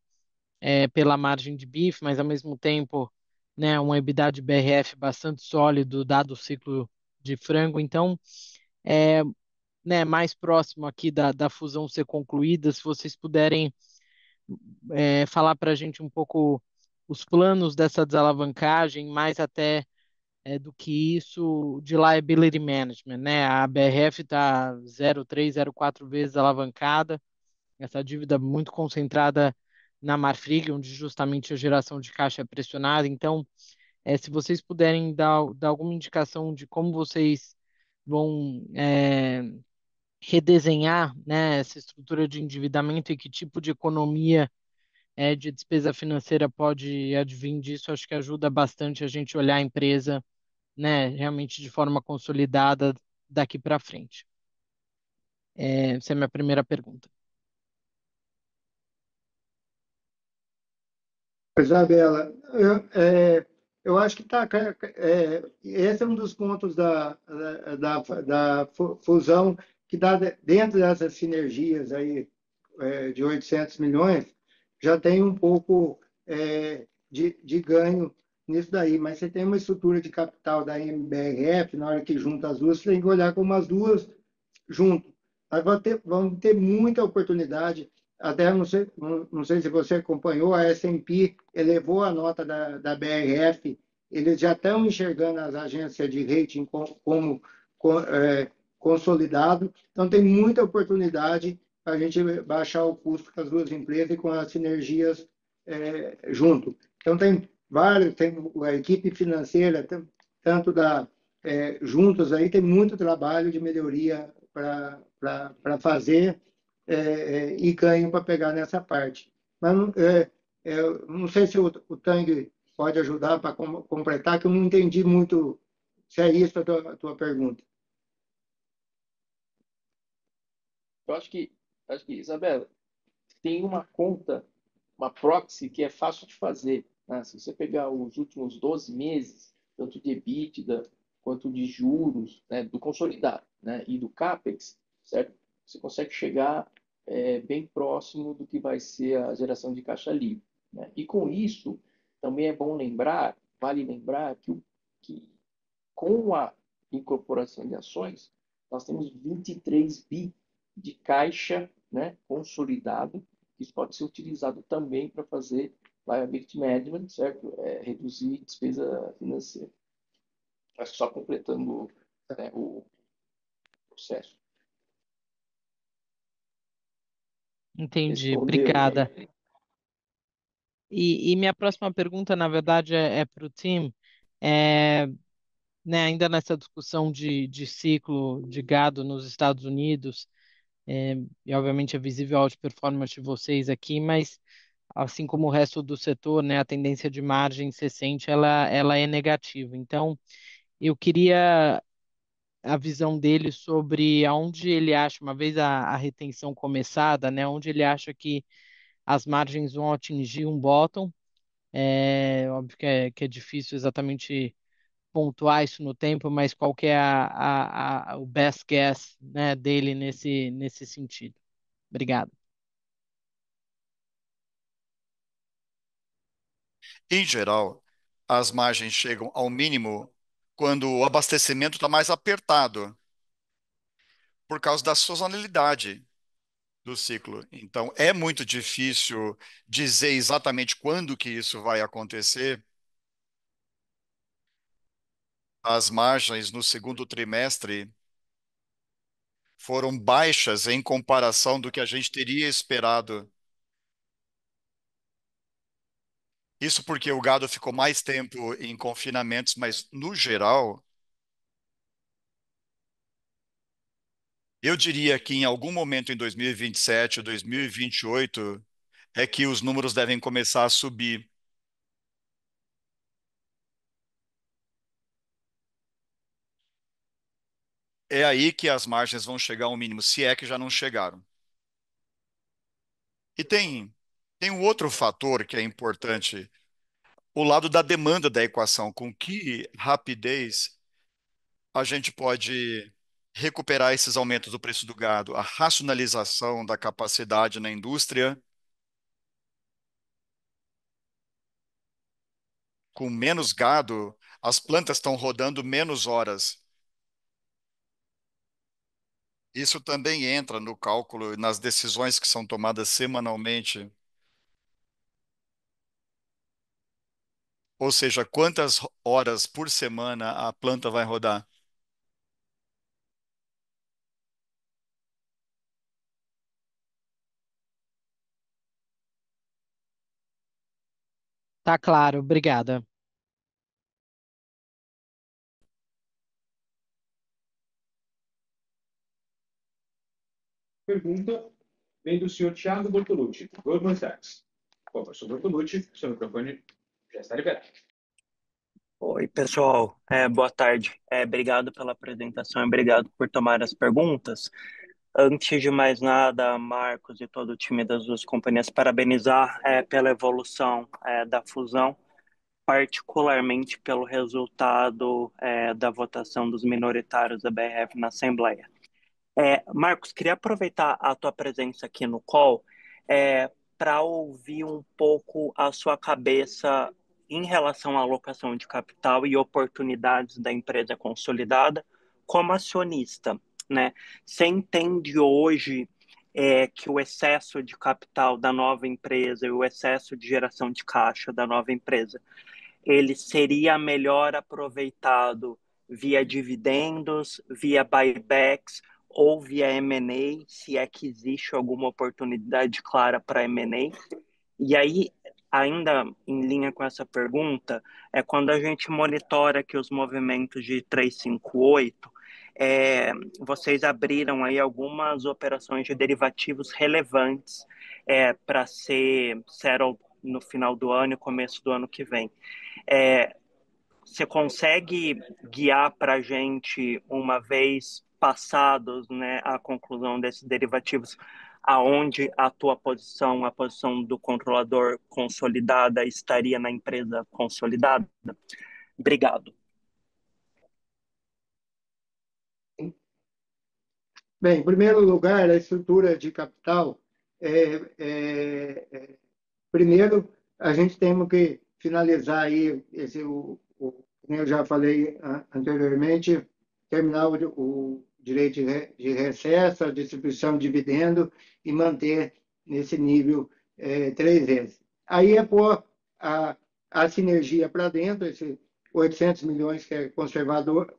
pela margem de bife, mas ao mesmo tempo, né, um EBITDA de BRF bastante sólido, dado o ciclo de frango. Então, é, né, mais próximo aqui da fusão ser concluída, se vocês puderem falar para a gente um pouco os planos dessa desalavancagem, mais até do que isso de liability management, né? A BRF está 0,3, 0,4 vezes alavancada, essa dívida muito concentrada na Marfrig, onde justamente a geração de caixa é pressionada. Então, se vocês puderem dar alguma indicação de como vocês vão redesenhar, né, essa estrutura de endividamento e que tipo de economia de despesa financeira pode advir disso, acho que ajuda bastante a gente olhar a empresa, né, realmente de forma consolidada daqui para frente. Essa é a minha primeira pergunta. Isabela, eu acho que esse é um dos pontos da fusão que dá dentro dessas sinergias aí de 800 milhões, já tem um pouco de ganho nisso daí, mas você tem uma estrutura de capital da MBRF, na hora que junta as duas, você tem que olhar como as duas junto. Mas vamos ter muita oportunidade. Até não sei se você acompanhou, a S&P elevou a nota da BRF, eles já estão enxergando as agências de rating como consolidado, então tem muita oportunidade para a gente baixar o custo com as duas empresas e com as sinergias junto. Então tem a equipe financeira, tanto juntos aí, tem muito trabalho de melhoria para fazer e ganho para pegar nessa parte. Mas não sei se o Tang pode ajudar para completar, que eu não entendi muito se é isso a tua pergunta. Eu acho que, Isabela, tem uma conta, uma proxy que é fácil de fazer, né? Se você pegar os últimos 12 meses, tanto de EBITDA quanto de juros, né, do consolidado, né, e do CAPEX, certo? Você consegue chegar bem próximo do que vai ser a geração de caixa livre, né? E com isso, também é bom lembrar, vale lembrar que com a incorporação de ações, nós temos 23 bi de caixa, né, consolidado, que isso pode ser utilizado também para fazer liability management, certo? Reduzir despesa financeira. Acho que só completando, né, o processo. Entendi, Respondeu, obrigada. né? E minha próxima pergunta, na verdade, é para o Tim. É, né, ainda nessa discussão de ciclo de gado nos Estados Unidos, e obviamente é visível a performance de vocês aqui, mas assim como o resto do setor, né, a tendência de margem crescente, ela é negativa. Então, eu queria a visão dele sobre aonde ele acha, uma vez a retenção começada, né, onde ele acha que as margens vão atingir um bottom. Óbvio que é difícil exatamente pontuar isso no tempo, mas qual que é o best guess, né, dele nesse sentido? Obrigado. Em geral, as margens chegam ao mínimo quando o abastecimento está mais apertado, por causa da sazonalidade do ciclo. Então, é muito difícil dizer exatamente quando que isso vai acontecer. As margens no segundo trimestre foram baixas em comparação do que a gente teria esperado. Isso porque o gado ficou mais tempo em confinamentos, mas no geral, eu diria que em algum momento em 2027 ou 2028 é que os números devem começar a subir. É aí que as margens vão chegar ao mínimo, se é que já não chegaram. E tem um outro fator que é importante, o lado da demanda da equação, com que rapidez a gente pode recuperar esses aumentos do preço do gado, a racionalização da capacidade na indústria, com menos gado, as plantas estão rodando menos horas. Isso também entra no cálculo, nas decisões que são tomadas semanalmente. Ou seja, quantas horas por semana a planta vai rodar. Tá claro, obrigada. Pergunta vem do senhor Thiago Bortolucci, do Goldman Sachs. Bom, professor Bortolucci, seu microfone já está liberado. Oi, pessoal. Boa tarde. Obrigado pela apresentação e obrigado por tomar as perguntas. Antes de mais nada, Marcos e todo o time das duas companhias, parabenizar pela evolução da fusão, particularmente pelo resultado da votação dos minoritários da BRF na Assembleia. Marcos, queria aproveitar a tua presença aqui no call para ouvir um pouco a sua cabeça em relação à alocação de capital e oportunidades da empresa consolidada como acionista, né? Você entende hoje que o excesso de capital da nova empresa e o excesso de geração de caixa da nova empresa, ele seria melhor aproveitado via dividendos, via buybacks ou via M&A, se é que existe alguma oportunidade clara para M&A? E aí, ainda em linha com essa pergunta, quando a gente monitora aqui os movimentos de 358, vocês abriram aí algumas operações de derivativos relevantes para ser settled no final do ano e começo do ano que vem. Você consegue guiar para a gente, uma vez passados, né, a conclusão desses derivativos, aonde a tua posição, a posição do controlador consolidada estaria na empresa consolidada? Obrigado. Bem, em primeiro lugar, a estrutura de capital, primeiro, a gente tem que finalizar aí, como eu já falei anteriormente, terminar o direito de recesso, a distribuição de dividendo e manter nesse nível 3 vezes. Aí é pôr a sinergia para dentro, esse 800 milhões que é conservador,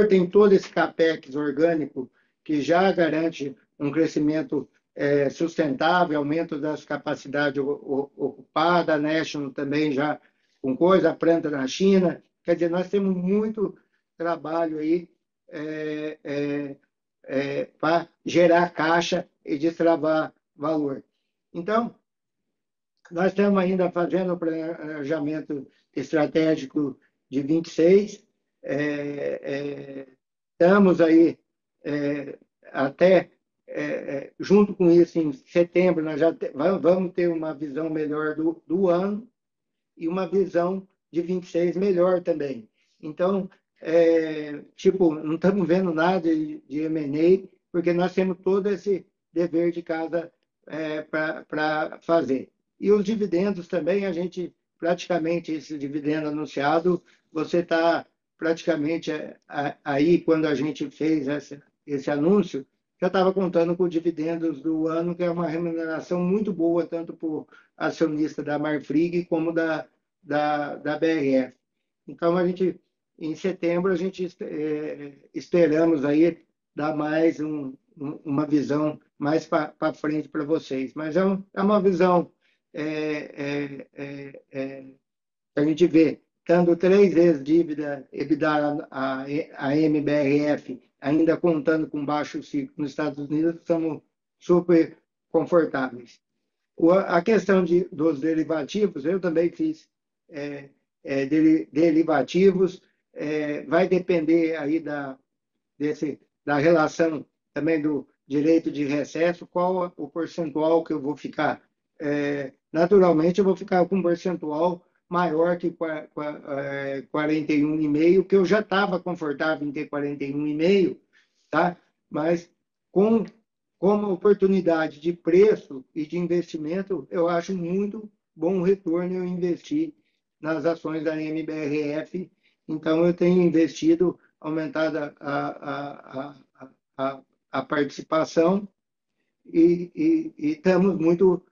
tem todo esse capex orgânico que já garante um crescimento sustentável, aumento das capacidades ocupadas, a National também já com coisa, a planta na China. Quer dizer, nós temos muito trabalho aí para gerar caixa e destravar valor. Então, nós estamos ainda fazendo o planejamento estratégico de 26, estamos aí até junto com isso, em setembro, nós já vamos ter uma visão melhor do ano e uma visão de 26 melhor também. Então, não estamos vendo nada de M&A, porque nós temos todo esse dever de casa para fazer. E os dividendos também, a gente praticamente, esse dividendo anunciado, você está praticamente aí, quando a gente fez esse anúncio, já estava contando com dividendos do ano, que é uma remuneração muito boa, tanto para o acionista da Marfrig como da BRF. Então, em setembro, a gente esperamos aí dar mais uma visão mais para frente para vocês. Mas é uma visão a gente vê, tendo 3 vezes dívida EBITDA a MBRF, ainda contando com baixo ciclo nos Estados Unidos, estamos super confortáveis. A questão dos derivativos, eu também fiz derivativos, vai depender aí da relação também do direito de recesso, qual o percentual que eu vou ficar. Naturalmente, eu vou ficar com um percentual maior que 41,5%, que eu já estava confortável em ter 41,5%, tá? Mas como oportunidade de preço e de investimento, eu acho muito bom retorno eu investir nas ações da MBRF. Então, eu tenho investido, aumentado a participação e estamos muito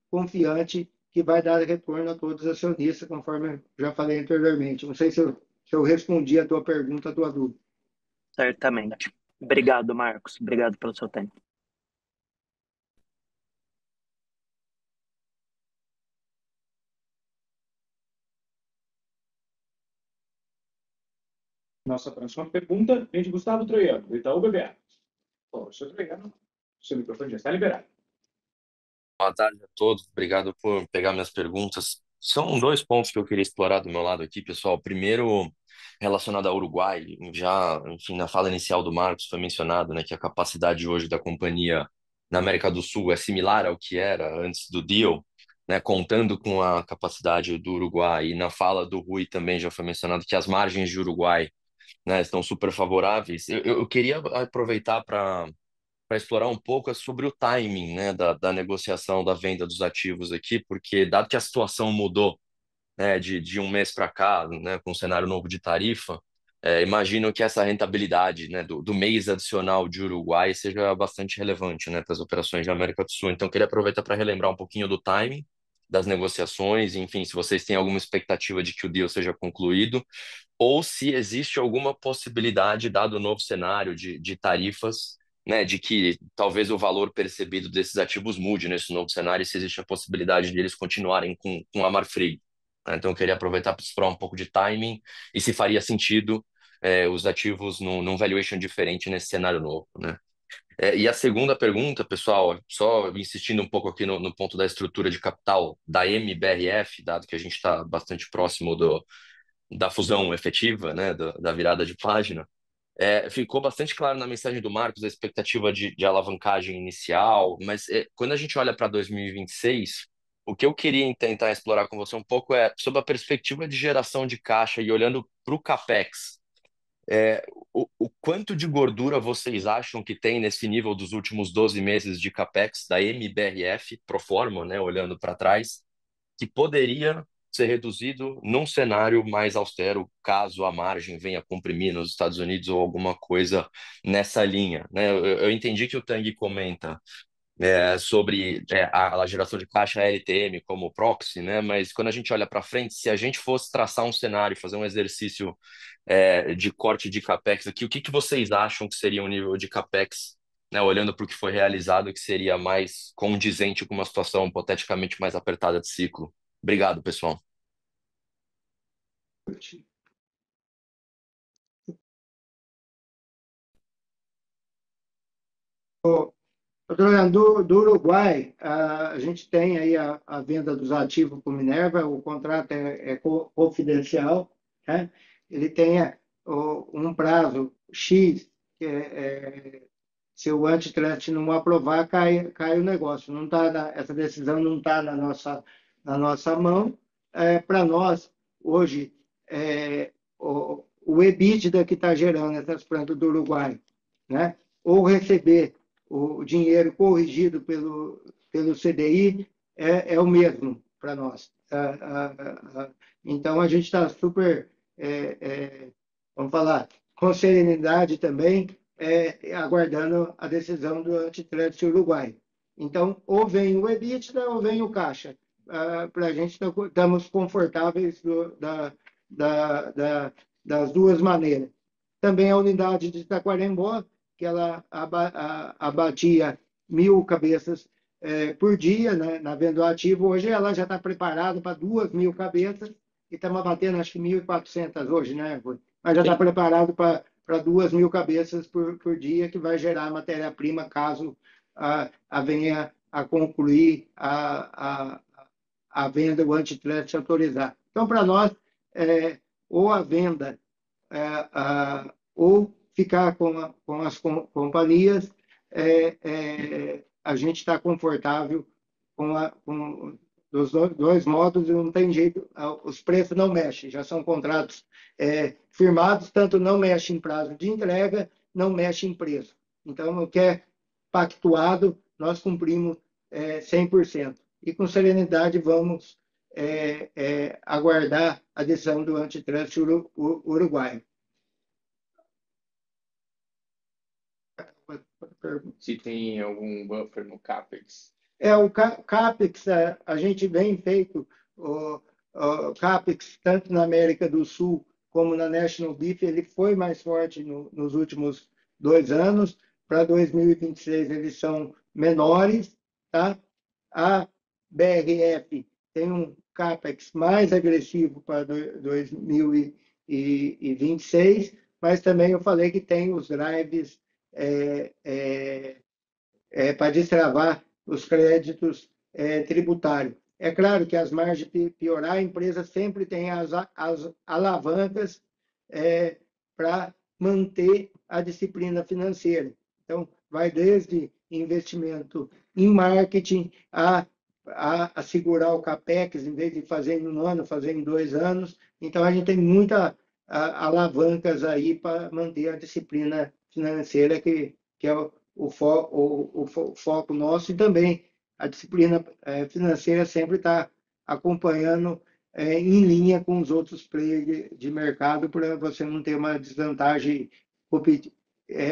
confiantes que vai dar retorno a todos os acionistas, conforme eu já falei anteriormente. Não sei se eu respondi a tua pergunta, a tua dúvida. Certamente. Obrigado, Marcos. Obrigado pelo seu tempo. Nossa próxima pergunta vem de Gustavo Troiano, do Itaú BBA. Professor Troiano, seu microfone já está liberado. Boa tarde a todos, obrigado por pegar minhas perguntas. São 2 pontos que eu queria explorar do meu lado aqui, pessoal. Primeiro, relacionado ao Uruguai, já, enfim, na fala inicial do Marcos foi mencionado, né, que a capacidade hoje da companhia na América do Sul é similar ao que era antes do deal, né, contando com a capacidade do Uruguai. E na fala do Rui também já foi mencionado que as margens de Uruguai, né, estão super favoráveis. Eu queria aproveitar para explorar um pouco sobre o timing, né, da negociação da venda dos ativos aqui, porque dado que a situação mudou, né, de um mês para cá, né, com um cenário novo de tarifa, imagino que essa rentabilidade, né, do mês adicional de Uruguai seja bastante relevante, né, para as operações da América do Sul. Então, queria aproveitar para relembrar um pouquinho do timing das negociações, enfim, se vocês têm alguma expectativa de que o deal seja concluído, ou se existe alguma possibilidade, dado o novo cenário de tarifas, né, de que talvez o valor percebido desses ativos mude nesse novo cenário, e se existe a possibilidade de eles continuarem com a Marfrig. Então, eu queria aproveitar para explorar um pouco de timing e se faria sentido os ativos num valuation diferente nesse cenário novo, né? E a segunda pergunta, pessoal, só insistindo um pouco aqui no ponto da estrutura de capital da MBRF, dado que a gente está bastante próximo da fusão efetiva, né, da virada de página, ficou bastante claro na mensagem do Marcos a expectativa de alavancagem inicial, mas quando a gente olha para 2026, o que eu queria tentar explorar com você um pouco é sobre a perspectiva de geração de caixa e olhando para o CAPEX. O quanto de gordura vocês acham que tem nesse nível dos últimos 12 meses de CAPEX da MBRF, pro forma, né, olhando para trás, que poderia ser reduzido num cenário mais austero, caso a margem venha comprimir nos Estados Unidos ou alguma coisa nessa linha, né? Eu entendi que o Tang comenta sobre a geração de caixa LTM como proxy, né? Mas quando a gente olha para frente, se a gente fosse traçar um cenário, fazer um exercício de corte de CAPEX aqui, o que vocês acham que seria um nível de CAPEX, né, olhando para o que foi realizado, que seria mais condizente com uma situação hipoteticamente mais apertada de ciclo? Obrigado, pessoal. Do Uruguai, a gente tem aí a venda dos ativos para o Minerva, o contrato é confidencial, né? Ele tem um prazo X, que se o antitrust não aprovar, cai o negócio. Não essa decisão não está na nossa mão. Para nós, hoje, o EBITDA que está gerando essas plantas do Uruguai, né? Ou receber o dinheiro corrigido pelo CDI, é o mesmo para nós. Então, a gente está super, vamos falar, com serenidade também, aguardando a decisão do antitrust uruguai. Então, ou vem o EBITDA ou vem o caixa. Para a gente, estamos confortáveis das duas maneiras. Também a unidade de Taquarembó, que ela abatia 1.000 cabeças por dia, né, na venda ativo. Hoje ela já está preparada para 2.000 cabeças e estamos abatendo acho que 1.400 hoje, né? Mas já está preparado para 2.000 cabeças por dia, que vai gerar matéria-prima caso venha a concluir a venda, o antitrust autorizar. Então, para nós, ou a venda, ou ficar com as companhias, a gente está confortável com dos dois modos e não tem jeito, os preços não mexem, já são contratos firmados, tanto não mexe em prazo de entrega, não mexe em preço. Então, o que é pactuado, nós cumprimos 100%. E com serenidade vamos aguardar a decisão do antitrust uruguaio. Se tem algum buffer no CAPEX? O CAPEX, a gente vem feito o CAPEX, tanto na América do Sul como na National Beef, ele foi mais forte nos últimos 2 anos. Para 2026, eles são menores. Tá? A BRF tem um CAPEX mais agressivo para 2026, mas também eu falei que tem os drives para destravar os créditos tributários. É claro que as margens piorar, a empresa sempre tem as alavancas para manter a disciplina financeira. Então, vai desde investimento em marketing a segurar o CAPEX, em vez de fazer em 1 ano, fazer em 2 anos. Então, a gente tem muitas alavancas aí para manter a disciplina financeira, que é o foco nosso, e também a disciplina financeira sempre está acompanhando em linha com os outros players de mercado, para você não ter uma desvantagem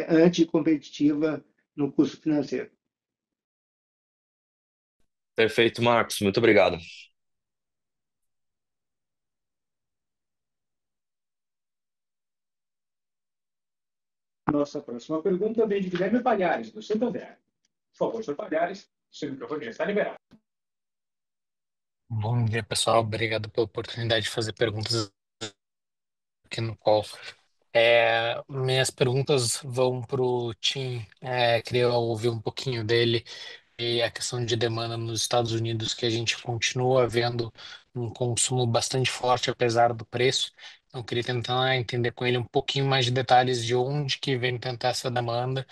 anticompetitiva no custo financeiro. Perfeito, Marcos. Muito obrigado. Nossa próxima pergunta vem de Guilherme Palhares, do Santander. Por favor, Sr. Palhares, seu microfone já está liberado. Bom dia, pessoal. Obrigado pela oportunidade de fazer perguntas aqui no call. Minhas perguntas vão para o Tim. Queria ouvir um pouquinho dele e a questão de demanda nos Estados Unidos, que a gente continua vendo um consumo bastante forte, apesar do preço. Então, queria tentar entender com ele um pouquinho mais de detalhes de onde que vem tentar essa demanda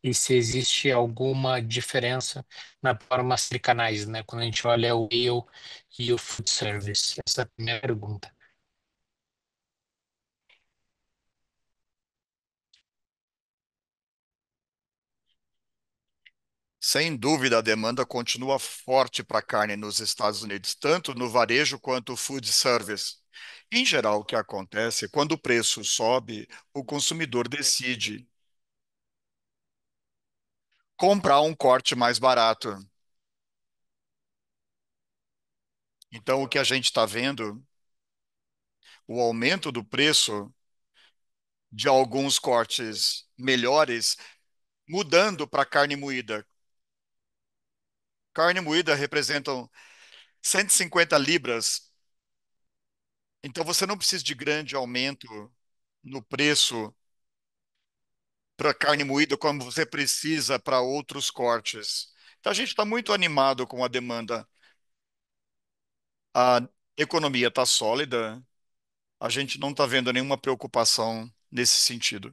e se existe alguma diferença na forma de canais, né? Quando a gente olha o retail e o food service. Essa é a primeira pergunta. Sem dúvida, a demanda continua forte para carne nos Estados Unidos, tanto no varejo quanto no food service. Em geral, o que acontece, quando o preço sobe, o consumidor decide comprar um corte mais barato. Então, o que a gente está vendo, o aumento do preço de alguns cortes melhores, mudando para carne moída. Carne moída representam 150 libras. Então, você não precisa de grande aumento no preço para carne moída como você precisa para outros cortes. Então, a gente está muito animado com a demanda. A economia está sólida. A gente não está vendo nenhuma preocupação nesse sentido.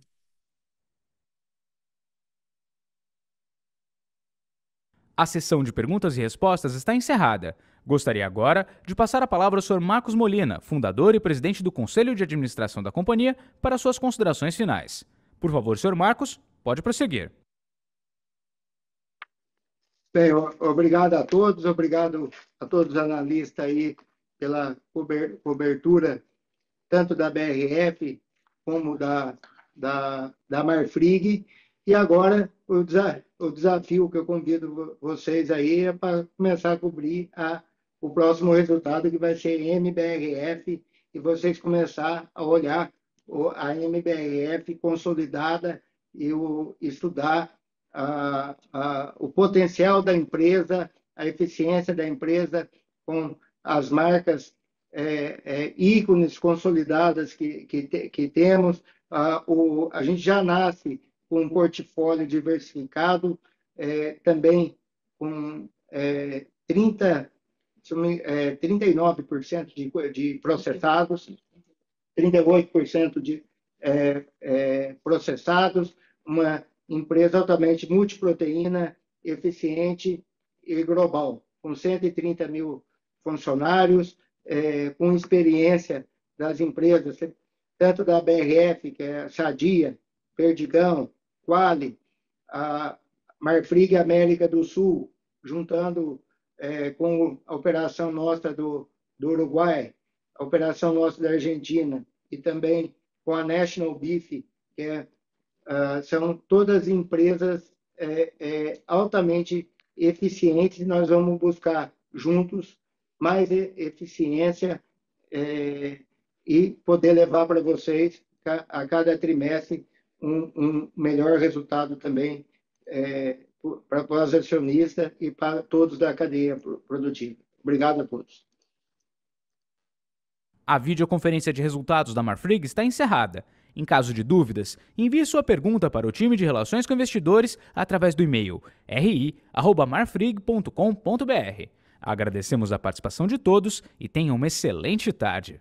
A sessão de perguntas e respostas está encerrada. Gostaria agora de passar a palavra ao Sr. Marcos Molina, fundador e presidente do Conselho de Administração da companhia, para suas considerações finais. Por favor, Sr. Marcos, pode prosseguir. Bem, obrigado a todos os analistas aí pela cobertura tanto da BRF como da Marfrig. E agora o desafio que eu convido vocês aí é para começar a cobrir o próximo resultado, que vai ser MBRF, e vocês começar a olhar a MBRF consolidada e estudar o potencial da empresa, a eficiência da empresa com as marcas ícones consolidadas que temos. A gente já nasce com um portfólio diversificado, também com 39% de processados, 38% de processados, uma empresa altamente multiproteína, eficiente e global, com 130 mil funcionários, com experiência das empresas, tanto da BRF, que é Sadia, Perdigão, Quali, a Marfrig América do Sul, juntando com a operação nossa do Uruguai, a operação nossa da Argentina, e também com a National Beef, que são todas empresas altamente eficientes. Nós vamos buscar juntos mais eficiência e poder levar para vocês, a cada trimestre, um melhor resultado também para os acionistas e para todos da cadeia produtiva. Obrigado a todos. A videoconferência de resultados da Marfrig está encerrada. Em caso de dúvidas, envie sua pergunta para o time de Relações com Investidores através do e-mail ri@marfrig.com.br. Agradecemos a participação de todos e tenham uma excelente tarde.